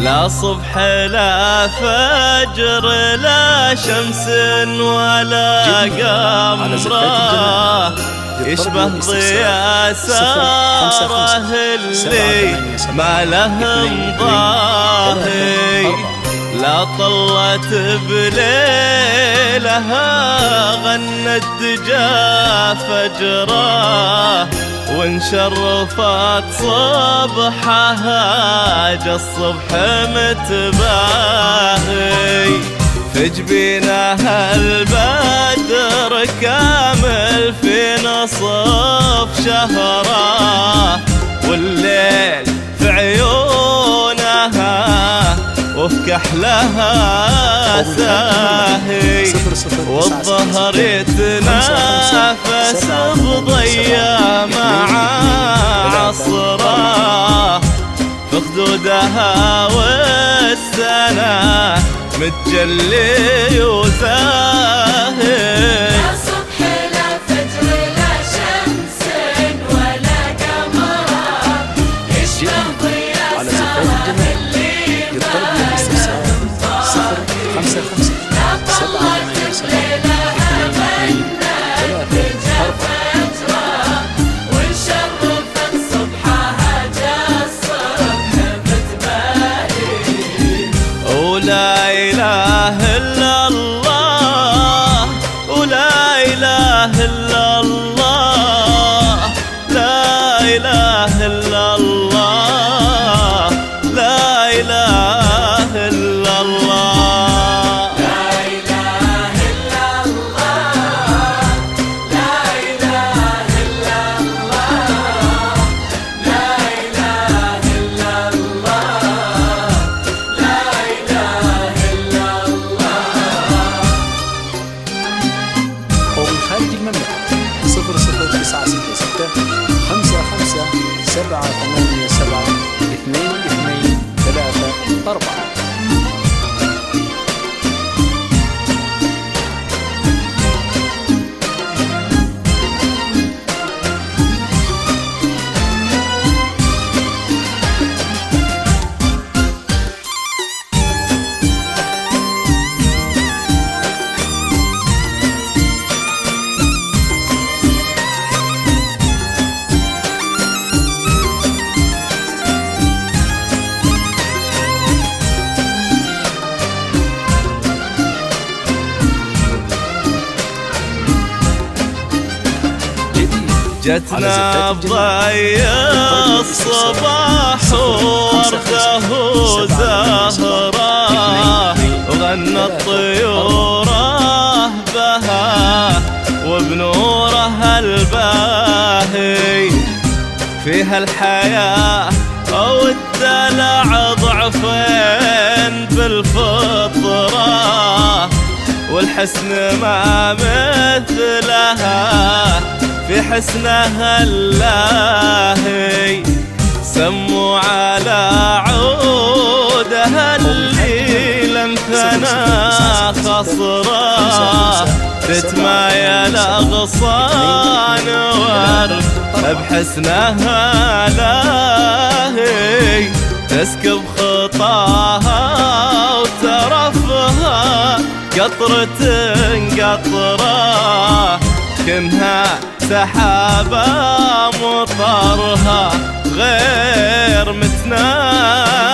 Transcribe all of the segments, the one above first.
لا صبح لا فجر لا شمس ولا قمر يشبه ضياء ساره اللي ما لهم ضاهي. لا طلت بليلها غنت دجا فجره وانشرفت صبحها جا الصبح متباهي. في جبينها البدر كامل في نصف شهره والليل في عيونها وفي كحلها ساهي. والظهر يتنافس بضيا مع عصره في خدودها والسنة متجلي وزاهي. لا صبح لا فجر لا شمس ولا قمر يشبه ضياء ساره الليل ما لهم ضاهي. لا طلت بليلها غنت دجا فجره وانشرفت صبحها جا الصبح متباهي. ولا إله إلا الله ولا إله إلا الله لا إله إلا الله لا إله إلا الله لا إله إلا الله لا إله إلا الله لا إله إلا الله لا إله إلا الله. أو من خارج المملكة 0096655787 2234. جتنا بضي الصباح وورده زهره وغنت طيوره بها وبنوره الباهي. فيها الحياة أو الدلع ضعفين بالفطرة والحسن ما مثلها في حسنها اللاهي. سموا على عودها اللي لم ثنا خصره تتمايل أغصان ورد بحسنها لاهي. تسكب خطاها وترفها قطرة قطرة كنها سحابة مطرها غير متناهي.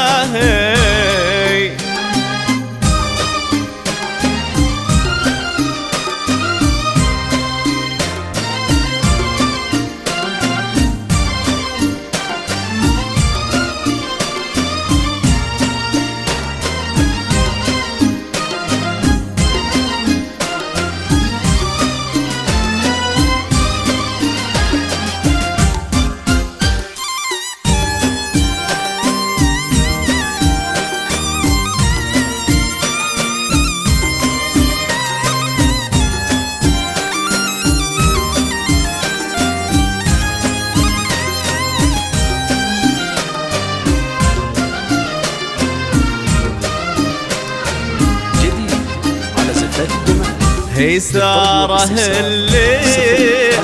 هي ساره اللي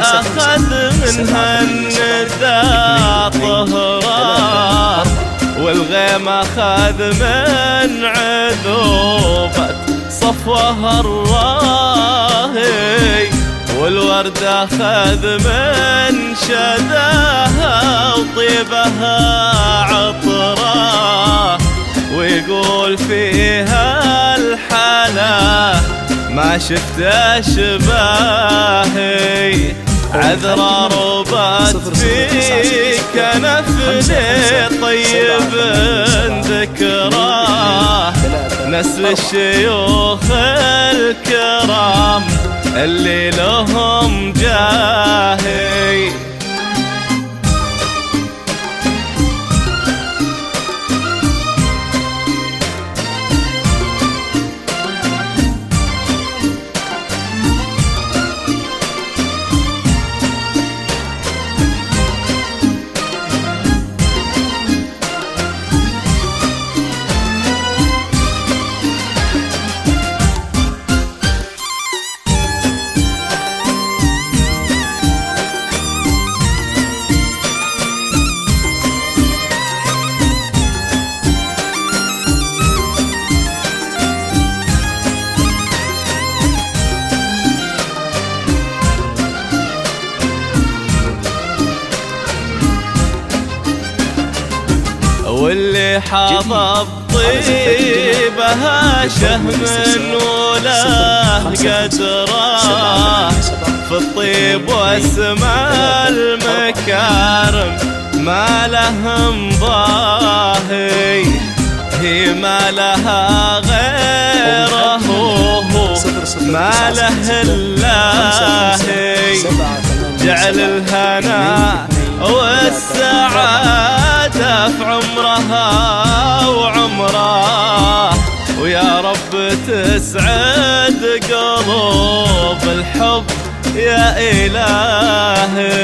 أخذ منها الندى طهرة والغيمة خذ من عذوبة صفوها الراهي، والوردة خذ من شداها وطيبها عطراه، ويقول فيها الحلا ما شفت أشباهي. عذرا ربت في كنفني طيب ذكراه، نسل الشيوخ الكرام اللي لهم جاهي. واللي حظى بطيبها شهم وله قدره، في الطيب واسماء المكارم ما لهم ضاهي، هي ما لها غيره ما له اللاهي. جعل الهنا والسعادة في عمرها وعمره، ويا رب تسعد قلوب الحب يا إلهي.